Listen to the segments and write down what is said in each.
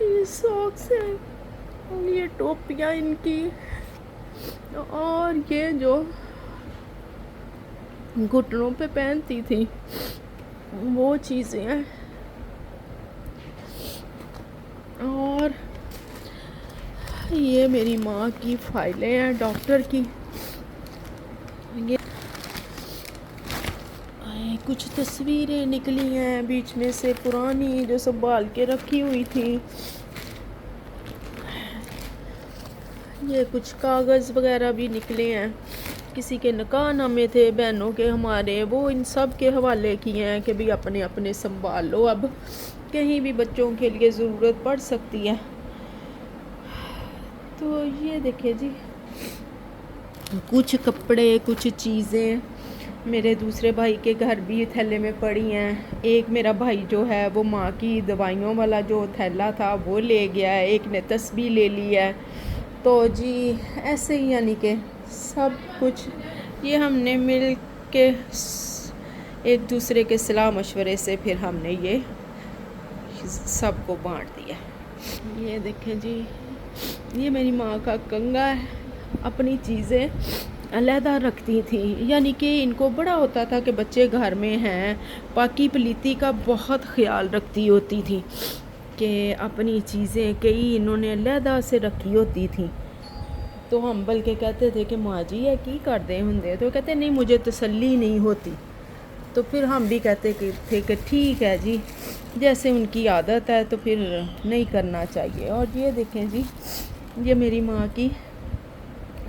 یہ ساکس ہیں، یہ ٹوپیاں ان کی، اور یہ جو گھٹنوں پہ پہنتی تھی وہ چیزیں ہیں، اور یہ میری ماں کی فائلیں ہیں ڈاکٹر کی، یہ کچھ تصویریں نکلی ہیں بیچ میں سے پرانی جو سنبھال کے رکھی ہوئی تھی، یہ کچھ کاغذ وغیرہ بھی نکلے ہیں، کسی کے نکاح نامے تھے بہنوں کے ہمارے، وہ ان سب کے حوالے کیے ہیں کہ بھی اپنے اپنے سنبھال لو، اب کہیں بھی بچوں کے لیے ضرورت پڑ سکتی ہے۔ تو یہ دیکھیں جی، کچھ کپڑے، کچھ چیزیں میرے دوسرے بھائی کے گھر بھی تھیلے میں پڑی ہیں، ایک میرا بھائی جو ہے وہ ماں کی دوائیوں والا جو تھیلا تھا وہ لے گیا ہے، ایک نے تسبیح لے لی ہے، تو جی ایسے ہی یعنی کہ سب کچھ یہ ہم نے مل کے ایک دوسرے کے صلاح مشورے سے پھر ہم نے یہ سب کو بانٹ دیا۔ یہ دیکھیں جی، یہ میری ماں کا کنگا ہے، اپنی چیزیں علیحدہ رکھتی تھیں، یعنی کہ ان کو بڑا ہوتا تھا کہ بچے گھر میں ہیں، پاکی پلیتی کا بہت خیال رکھتی ہوتی تھی کہ اپنی چیزیں کئی انہوں نے علیحدہ سے رکھی ہوتی تھیں، تو ہم بلکہ کہتے تھے کہ ماں جی یہ کی کر دے ہندے، تو کہتے نہیں مجھے تسلی نہیں ہوتی، تو پھر ہم بھی کہتے تھے کہ ٹھیک ہے جی، جیسے ان کی عادت ہے تو پھر نہیں کرنا چاہیے۔ اور یہ دیکھیں جی، یہ میری ماں کی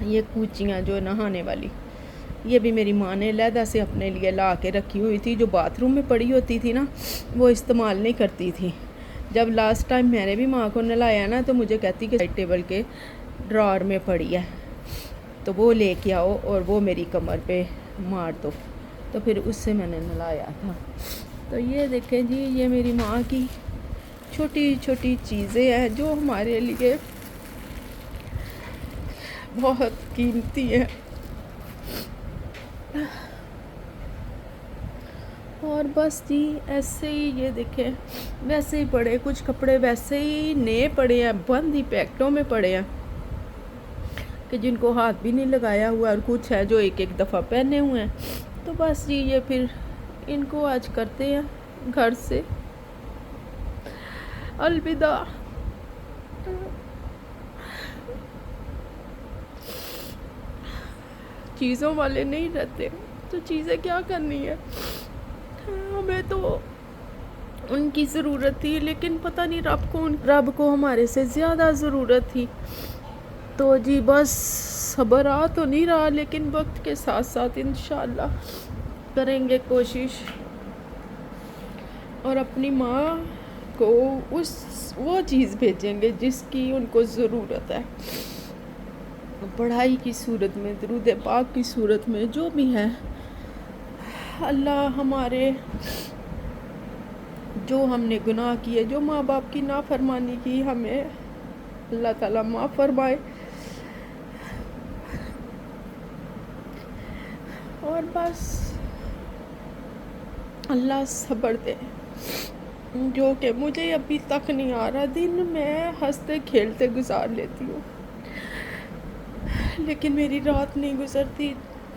یہ کوچیاں جو نہانے والی، یہ بھی میری ماں نے علیحدہ سے اپنے لیے لا کے رکھی ہوئی تھی، جو باتھ روم میں پڑی ہوتی تھی نا وہ استعمال نہیں کرتی تھی۔ جب لاسٹ ٹائم میں نے بھی ماں کو نہلایا نا تو مجھے کہتی کہ سائڈ ٹیبل کے ڈرار میں پڑی ہے تو وہ لے کے آؤ اور وہ میری کمر پہ مار دو، تو پھر اس سے میں نے نہلایا تھا۔ تو یہ دیکھیں جی، یہ میری ماں کی چھوٹی چھوٹی چیزیں ہیں جو ہمارے لیے بہت قیمتی ہیں، اور بس جی ایسے ہی یہ دیکھیں ویسے ہی پڑے، کچھ کپڑے ویسے ہی نئے پڑے ہیں، بند ہی پیکٹوں میں پڑے ہیں کہ جن کو ہاتھ بھی نہیں لگایا ہوا، اور کچھ ہے جو ایک ایک دفعہ پہنے ہوئے ہیں، تو بس جی یہ پھر ان کو آج کرتے ہیں گھر سے الوداع۔ چیزوں والے نہیں رہتے تو چیزیں کیا کرنی ہے، ہمیں تو ان کی ضرورت تھی، لیکن پتہ نہیں رب کو ہمارے سے زیادہ ضرورت تھی، تو جی بس صبر آ تو نہیں رہا، لیکن وقت کے ساتھ ساتھ انشاءاللہ کریں گے کوشش، اور اپنی ماں کو وہ چیز بھیجیں گے جس کی ان کو ضرورت ہے، پڑھائی کی صورت میں، درود پاک کی صورت میں، جو بھی ہے۔ اللہ ہمارے جو ہم نے گناہ کیے، جو ماں باپ کی نافرمانی کی، ہمیں اللہ تعالیٰ معاف فرمائے، اور بس اللہ صبر دے، جو کہ مجھے ابھی تک نہیں آ رہا۔ دن میں ہنستے کھیلتے گزار لیتی ہوں، لیکن میری رات نہیں گزرتی۔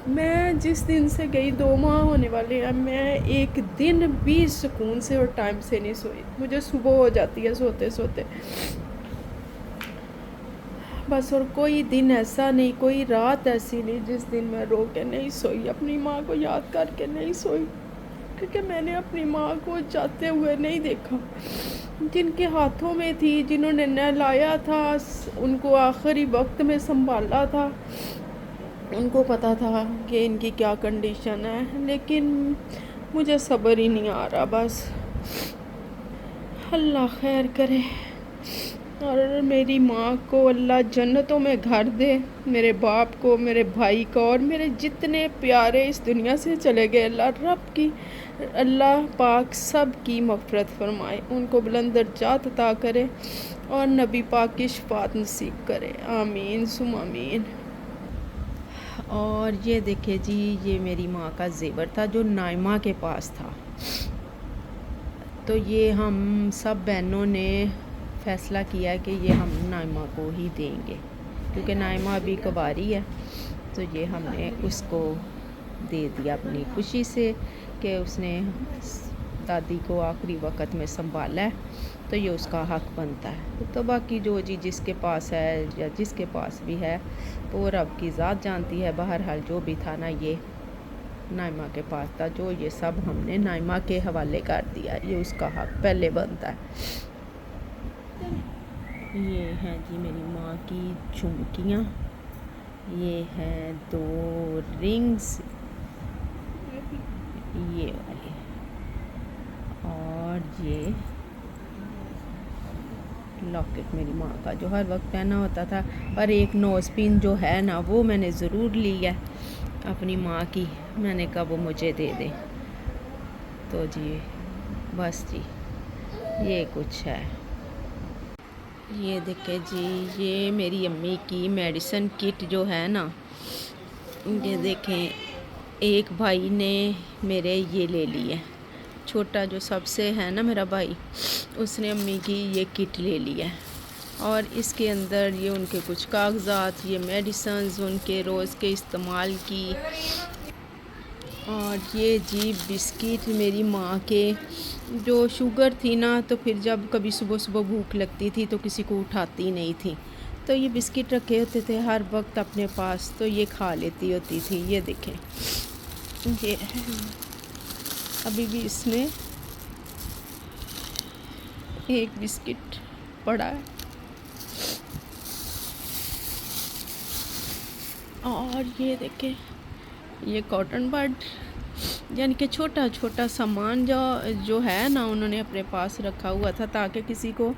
میں جس دن سے گئی 2 ماہ ہونے والے ہیں، میں ایک دن بھی سکون سے اور ٹائم سے نہیں سوئی، مجھے صبح ہو جاتی ہے سوتے سوتے بس، اور کوئی دن ایسا نہیں، کوئی رات ایسی نہیں جس دن میں رو کے نہیں سوئی، اپنی ماں کو یاد کر کے نہیں سوئی، کیونکہ میں نے اپنی ماں کو جاتے ہوئے نہیں دیکھا، جن کے ہاتھوں میں تھی، جنہوں نے نہلایا تھا، ان کو آخری وقت میں سنبھالا تھا، ان کو پتا تھا کہ ان کی کیا کنڈیشن ہے، لیکن مجھے صبر ہی نہیں آ رہا۔ بس اللہ خیر کرے، اور میری ماں کو اللہ جنتوں میں گھر دے، میرے باپ کو، میرے بھائی کو، اور میرے جتنے پیارے اس دنیا سے چلے گئے، اللہ پاک سب کی مغفرت فرمائے، ان کو بلند درجات عطا کرے، اور نبی پاک کی شفاعت نصیب کرے، آمین ثم آمین۔ اور یہ دیکھیں جی، یہ میری ماں کا زیور تھا جو نائمہ کے پاس تھا، تو یہ ہم سب بہنوں نے فیصلہ کیا کہ یہ ہم نائمہ کو ہی دیں گے، کیونکہ نائمہ ابھی کباری ہے، تو یہ ہم نے اس کو دے دیا اپنی خوشی سے کہ اس نے دادی کو آخری وقت میں سنبھالا ہے، تو یہ اس کا حق بنتا ہے۔ تو باقی جو جس کے پاس ہے یا جس کے پاس بھی ہے وہ رب کی ذات جانتی ہے۔ بہرحال جو بھی تھا نا، یہ نائمہ کے پاس تھا، جو یہ سب ہم نے نائمہ کے حوالے کر دیا، یہ اس کا حق پہلے بنتا ہے۔ یہ ہیں جی میری ماں کی جھمکیاں، یہ ہیں 2 رنگز، یہ والی، اور یہ لاکٹ میری ماں کا جو ہر وقت پہنا ہوتا تھا، اور ایک نوز پن جو ہے نا وہ میں نے ضرور لی ہے اپنی ماں کی، میں نے کہا وہ مجھے دے دیں، تو جی بس جی یہ کچھ ہے۔ یہ دیکھیں جی، یہ میری امی کی میڈیسن کٹ جو ہے نا، یہ دیکھیں ایک بھائی نے میرے یہ لے لی ہے، چھوٹا جو سب سے ہے نا میرا بھائی، اس نے امی کی یہ کٹ لے لی ہے، اور اس کے اندر یہ ان کے کچھ کاغذات، یہ میڈیسنز ان کے روز کے استعمال کی، اور یہ جی بسکٹ میری ماں کے، جو شوگر تھی نا، تو پھر جب کبھی صبح صبح بھوک لگتی تھی تو کسی کو اٹھاتی نہیں تھی، تو یہ بسکٹ رکھے ہوتے تھے ہر وقت اپنے پاس، تو یہ کھا لیتی ہوتی تھی۔ یہ دیکھیں، یہ ابھی بھی اس میں ایک بسکٹ پڑا ہے، اور یہ دیکھیں یہ کاٹن بڈ، یعنی کہ چھوٹا چھوٹا سامان جو ہے نا انہوں نے اپنے پاس رکھا ہوا تھا تاکہ کسی کو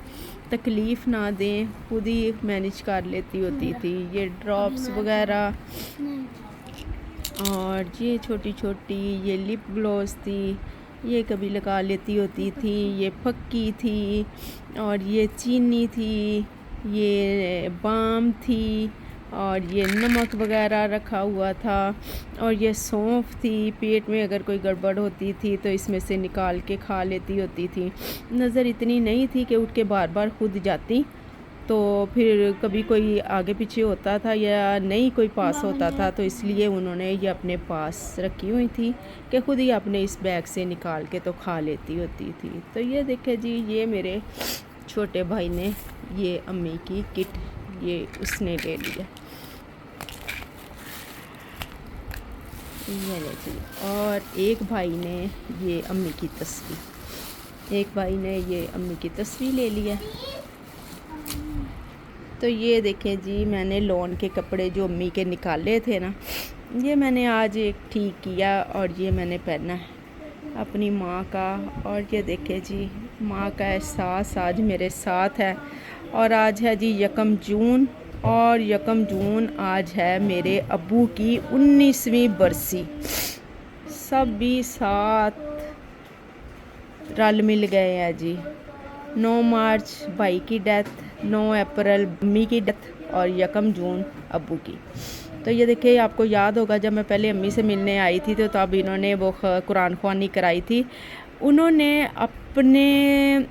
تکلیف نہ دیں، خود ہی مینیج کر لیتی ہوتی تھی۔ یہ ڈراپس وغیرہ، اور یہ چھوٹی چھوٹی یہ لپ گلوز تھی، یہ کبھی لگا لیتی ہوتی تھی، یہ پھکی تھی، اور یہ چینی تھی، یہ بام تھی، اور یہ نمک وغیرہ رکھا ہوا تھا، اور یہ سونف تھی، پیٹ میں اگر کوئی گڑبڑ ہوتی تھی تو اس میں سے نکال کے کھا لیتی ہوتی تھی۔ نظر اتنی نہیں تھی کہ اٹھ کے بار بار خود جاتی، تو پھر کبھی کوئی آگے پیچھے ہوتا تھا یا نہیں کوئی پاس ہوتا تھا، تو اس لیے انہوں نے یہ اپنے پاس رکھی ہوئی تھی کہ خود ہی اپنے اس بیگ سے نکال کے تو کھا لیتی ہوتی تھی۔ تو یہ دیکھیں جی، یہ میرے چھوٹے بھائی نے یہ امی کی کٹ یہ اس نے لے لیا، یہ لے جی۔ اور ایک بھائی نے یہ امی کی تصویر لے لیا۔ تو یہ دیکھیں جی، میں نے لون کے کپڑے جو امی کے نکالے تھے نا، یہ میں نے آج ایک ٹھیک کیا، اور یہ میں نے پہنا ہے اپنی ماں کا، اور یہ دیکھیں جی ماں کا احساس آج میرے ساتھ ہے، اور آج ہے جی 1 جون، اور 1 جون آج ہے میرے ابو کی 19ویں برسی، سب بھی ساتھ رل مل گئے ہیں جی۔ 9 مارچ بھائی کی ڈیتھ، 9 اپریل امی کی ڈیتھ، اور 1 جون ابو کی۔ تو یہ دیکھیں، آپ کو یاد ہوگا جب میں پہلے امی سے ملنے آئی تھی تو تب انہوں نے وہ قرآن خوانی کرائی تھی، انہوں نے اپنے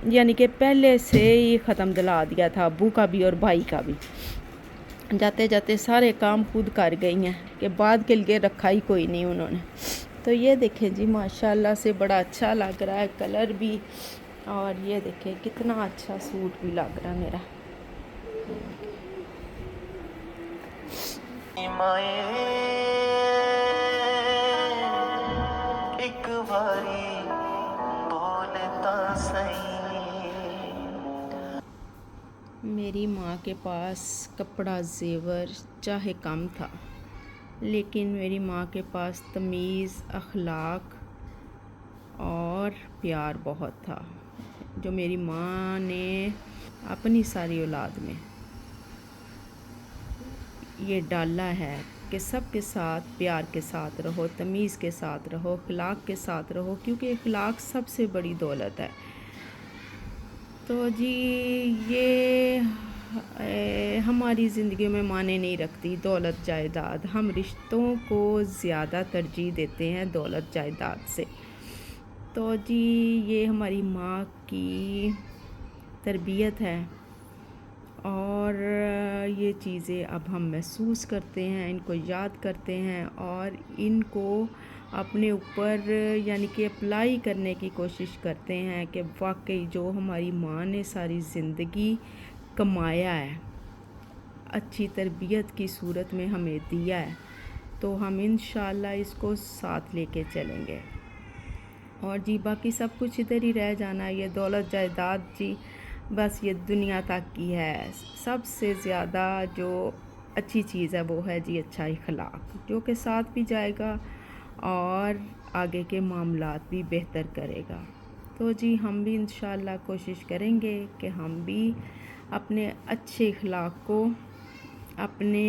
یعنی کہ پہلے سے ہی ختم دلا دیا تھا، ابو کا بھی اور بھائی کا بھی، جاتے جاتے سارے کام خود کر گئی ہیں کہ بعد کے لیے رکھا ہی کوئی نہیں انہوں نے۔ تو یہ دیکھیں جی ماشاءاللہ سے بڑا اچھا لگ رہا ہے کلر بھی، اور یہ دیکھیں کتنا اچھا سوٹ بھی لگ رہا ہے میرا۔ ایک باری بولتا میری ماں کے پاس کپڑا زیور چاہے کم تھا، لیکن میری ماں کے پاس تمیز، اخلاق اور پیار بہت تھا، جو میری ماں نے اپنی ساری اولاد میں یہ ڈالا ہے کہ سب کے ساتھ پیار کے ساتھ رہو، تمیز کے ساتھ رہو، اخلاق کے ساتھ رہو، کیونکہ اخلاق سب سے بڑی دولت ہے۔ تو جی یہ ہماری زندگی میں معنی نہیں رکھتی دولت جائیداد، ہم رشتوں کو زیادہ ترجیح دیتے ہیں دولت جائیداد سے۔ تو جی یہ ہماری ماں کی تربیت ہے اور یہ چیزیں اب ہم محسوس کرتے ہیں، ان کو یاد کرتے ہیں اور ان کو اپنے اوپر یعنی کہ اپلائی کرنے کی کوشش کرتے ہیں کہ واقعی جو ہماری ماں نے ساری زندگی کمایا ہے، اچھی تربیت کی صورت میں ہمیں دیا ہے، تو ہم انشاءاللہ اس کو ساتھ لے کے چلیں گے۔ اور جی باقی سب کچھ ادھر ہی رہ جانا، یہ دولت جائیداد جی بس یہ دنیا تک کی ہے۔ سب سے زیادہ جو اچھی چیز ہے وہ ہے جی اچھا اخلاق، جو کہ ساتھ بھی جائے گا اور آگے کے معاملات بھی بہتر کرے گا۔ تو جی ہم بھی انشاءاللہ کوشش کریں گے کہ ہم بھی اپنے اچھے اخلاق کو اپنے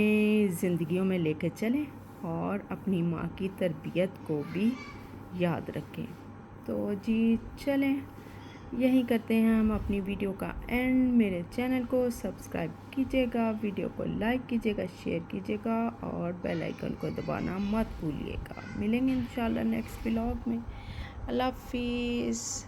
زندگیوں میں لے کے چلیں اور اپنی ماں کی تربیت کو بھی یاد رکھیں۔ تو جی چلیں یہی کرتے ہیں ہم اپنی ویڈیو کا اینڈ۔ میرے چینل کو سبسکرائب کیجیے گا، ویڈیو کو لائک کیجیے گا، شیئر کیجیے گا اور بیل آئیکن کو دبانا مت بھولیے گا۔ ملیں گے انشاءاللہ نیکسٹ ولاگ میں۔ اللہ حافظ۔